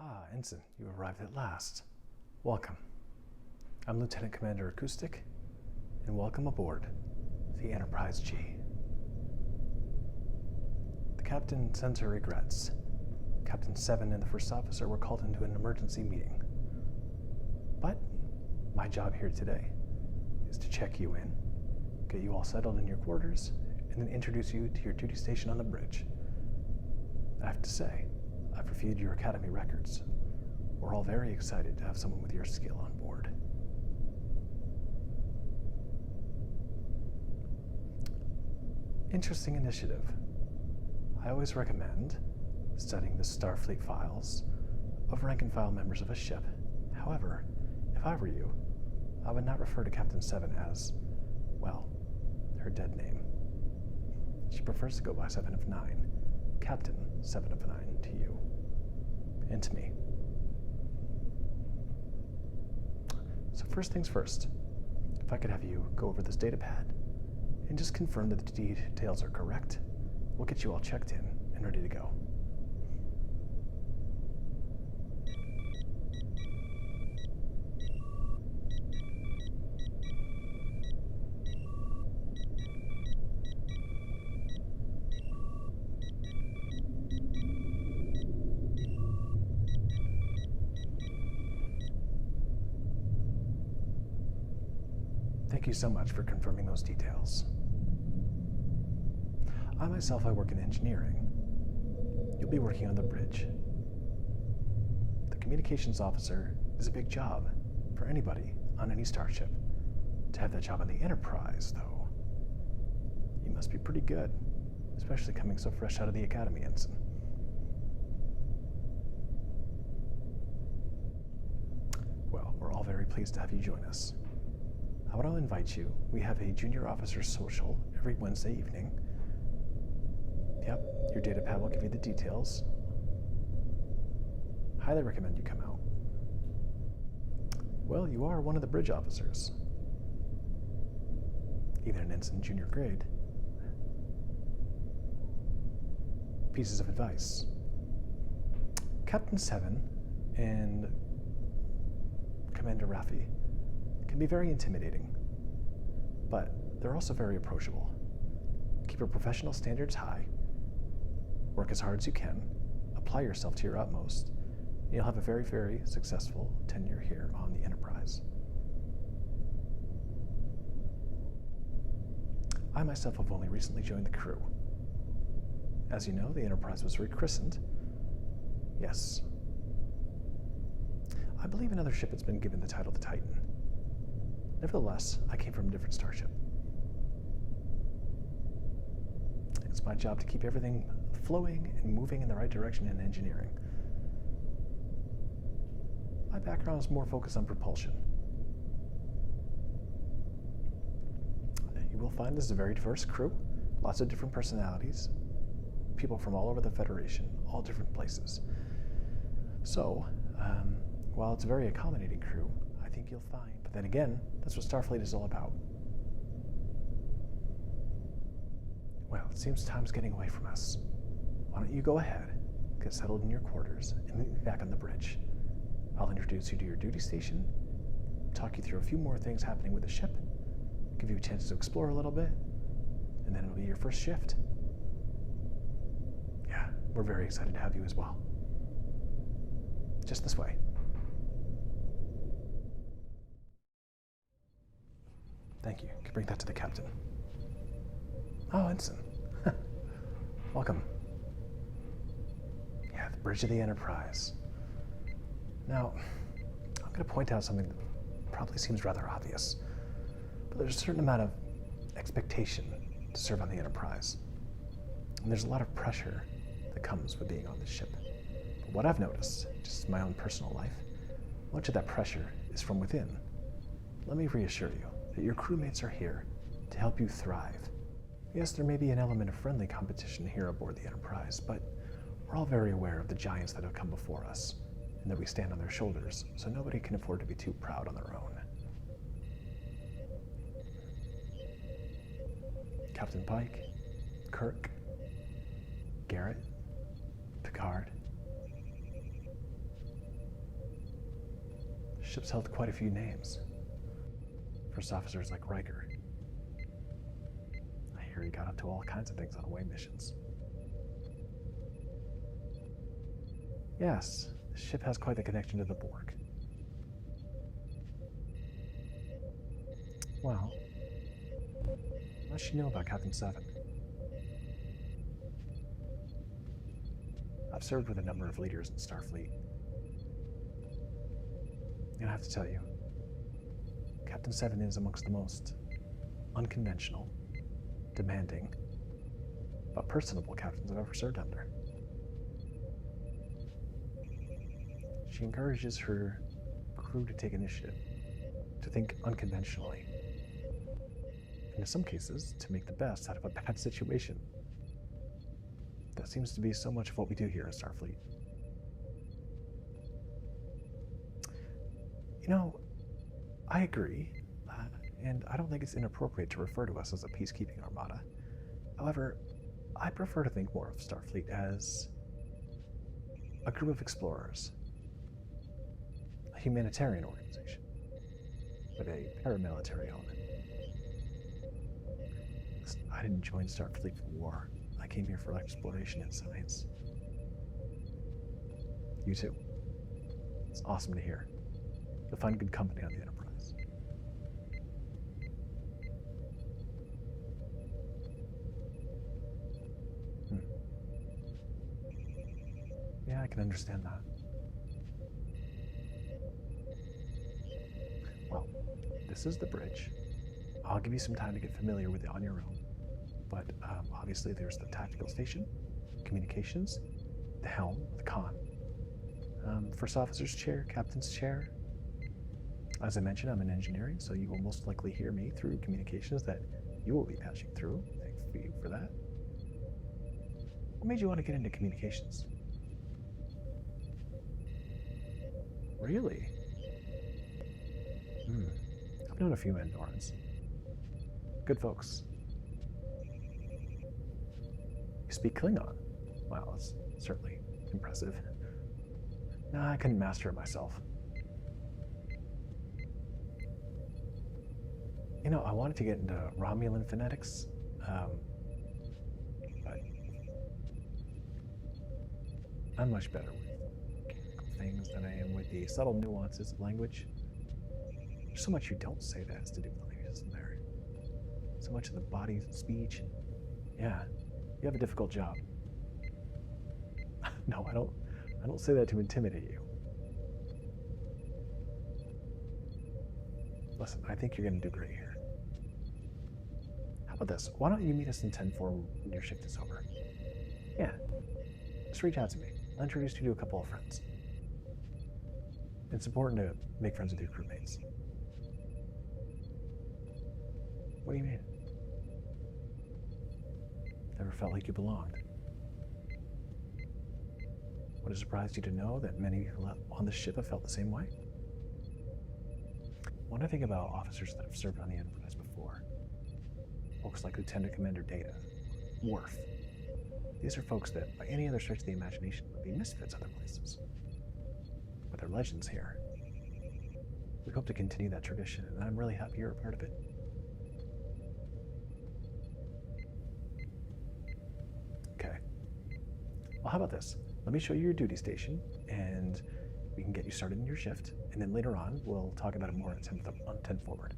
Ah, Ensign, you arrived at last. Welcome. I'm Lieutenant Commander Acoustic, and welcome aboard the Enterprise G. The captain sends her regrets. Captain 7 and the first officer were called into an emergency meeting. But my job here today is to check you in, get you all settled in your quarters, and then introduce you to your duty station on the bridge. I have to say, I've reviewed your Academy records. We're all very excited to have someone with your skill on board. Interesting initiative. I always recommend studying the Starfleet files of rank-and-file members of a ship. However, if I were you, I would not refer to Captain 7 as, well, her dead name. She prefers to go by 7 of 9, Captain 7 of 9 to you, and to me. So first things first, if I could have you go over this data pad and just confirm that the details are correct, we'll get you all checked in and ready to go. Thank you so much for confirming those details. I myself, I work in engineering. You'll be working on the bridge. The communications officer is a big job for anybody on any starship. To have that job on the Enterprise, though, you must be pretty good, especially coming so fresh out of the Academy, Ensign. Well, we're all very pleased to have you join us. I want to invite you. We have a junior officer social every Wednesday evening. Yep, your data pad will give you the details. Highly recommend you come out. Well, you are one of the bridge officers. Even an ensign junior grade. Pieces of advice. Captain 7 and Commander Raffi can be very intimidating, but they're also very approachable. Keep your professional standards high, work as hard as you can, apply yourself to your utmost, and you'll have a very, very successful tenure here on the Enterprise. I myself have only recently joined the crew. As you know, the Enterprise was rechristened. Yes. I believe another ship has been given the title the Titan. Nevertheless, I came from a different starship. It's my job to keep everything flowing and moving in the right direction in engineering. My background is more focused on propulsion. You will find this is a very diverse crew, lots of different personalities, people from all over the Federation, all different places. So, while it's a very accommodating crew, I think you'll find, but then again, that's what Starfleet is all about. Well, it seems time's getting away from us. Why don't you go ahead, get settled in your quarters, and meet me back on the bridge. I'll introduce you to your duty station, talk you through a few more things happening with the ship, give you a chance to explore a little bit, and then it'll be your first shift. Yeah, we're very excited to have you as well. Just this way. Thank you. You can bring that to the captain. Oh, Ensign. Welcome. Yeah, the bridge of the Enterprise. Now, I'm going to point out something that probably seems rather obvious, but there's a certain amount of expectation to serve on the Enterprise. And there's a lot of pressure that comes with being on this ship. But what I've noticed, just in my own personal life, much of that pressure is from within. Let me reassure you that your crewmates are here to help you thrive. Yes, there may be an element of friendly competition here aboard the Enterprise, but we're all very aware of the giants that have come before us, and that we stand on their shoulders, so nobody can afford to be too proud on their own. Captain Pike, Kirk, Garrett, Picard, ship's held quite a few names. First officers like Riker. I hear he got up to all kinds of things on away missions. Yes, the ship has quite the connection to the Borg. Well, what does she know about Captain Seven? I've served with a number of leaders in Starfleet. And I have to tell you, Captain Seven is amongst the most unconventional, demanding, but personable captains I've ever served under. She encourages her crew to take initiative, to think unconventionally, and in some cases, to make the best out of a bad situation. That seems to be so much of what we do here in Starfleet. You know, I agree, and I don't think it's inappropriate to refer to us as a peacekeeping armada. However, I prefer to think more of Starfleet as a group of explorers, a humanitarian organization with a paramilitary element. Listen, I didn't join Starfleet for war. I came here for exploration and science. You too. It's awesome to hear. You'll find good company on the Enterprise. Yeah, I can understand that. Well, this is the bridge. I'll give you some time to get familiar with it on your own. But obviously there's the tactical station, communications, the helm, the con. First officer's chair, captain's chair. As I mentioned, I'm in engineering, so you will most likely hear me through communications that you will be patching through. Thank you for that. What made you want to get into communications? Really? I've known a few Andorans. Good folks. You speak Klingon? Wow, that's certainly impressive. Nah, I couldn't master it myself. You know, I wanted to get into Romulan phonetics, but I'm much better with mechanical things than I am with the subtle nuances of language. There's so much you don't say that has to do with language, isn't there? So much of the body's speech. Yeah, you have a difficult job. No, I don't say that to intimidate you. Listen, I think you're going to do great here. How about this? Why don't you meet us in 10-4 when your shift is over? Yeah, just reach out to me. I'll introduce you to a couple of friends. It's important to make friends with your crewmates. What do you mean? Never felt like you belonged. Would it surprise you to know that many people on the ship have felt the same way? When I think about officers that have served on the Enterprise before, folks like Lieutenant Commander Data, Worf, these are folks that, by any other stretch of the imagination, would be misfits other places. But they're legends here. We hope to continue that tradition, and I'm really happy you're a part of it. Okay. Well, how about this? Let me show you your duty station, and we can get you started in your shift, and then later on, we'll talk about it more on 10 forward.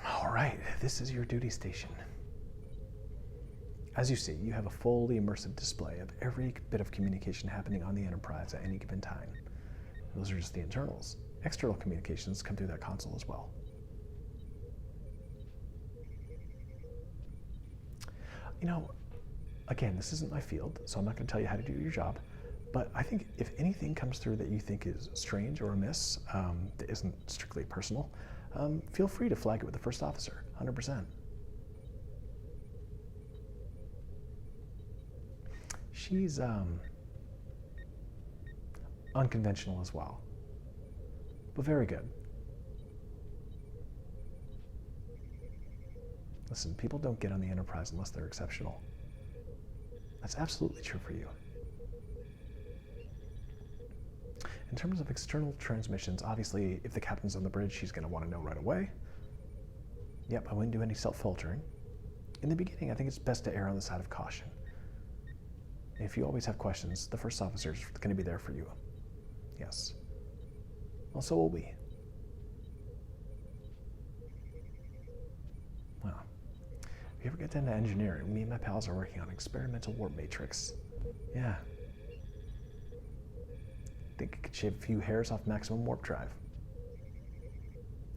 All right, this is your duty station. As you see, you have a fully immersive display of every bit of communication happening on the Enterprise at any given time. Those are just the internals. External communications come through that console as well. You know, again, this isn't my field, so I'm not going to tell you how to do your job, but I think if anything comes through that you think is strange or amiss, that isn't strictly personal, feel free to flag it with the first officer, 100%. She's unconventional as well, but very good. Listen, people don't get on the Enterprise unless they're exceptional. That's absolutely true for you. In terms of external transmissions, obviously, if the captain's on the bridge, she's going to want to know right away. Yep, I wouldn't do any self-filtering. In the beginning, I think it's best to err on the side of caution. If you always have questions, the first officer's going to be there for you. Yes. Well, so will we. Well, if you ever get into engineering, me and my pals are working on an experimental warp matrix. Yeah. Think it could shave a few hairs off maximum warp drive.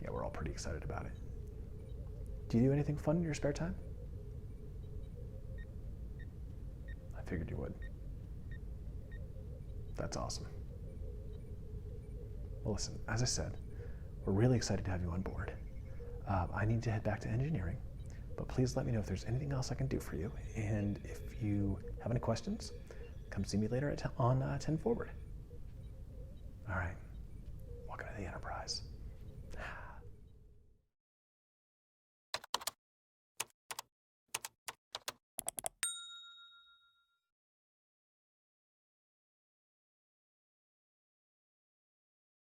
Yeah, we're all pretty excited about it. Do you do anything fun in your spare time? I figured you would. That's awesome. Well, listen, as I said, we're really excited to have you on board. I need to head back to engineering, but please let me know if there's anything else I can do for you. And if you have any questions, come see me later on 10 Forward. All right. Welcome to the Enterprise.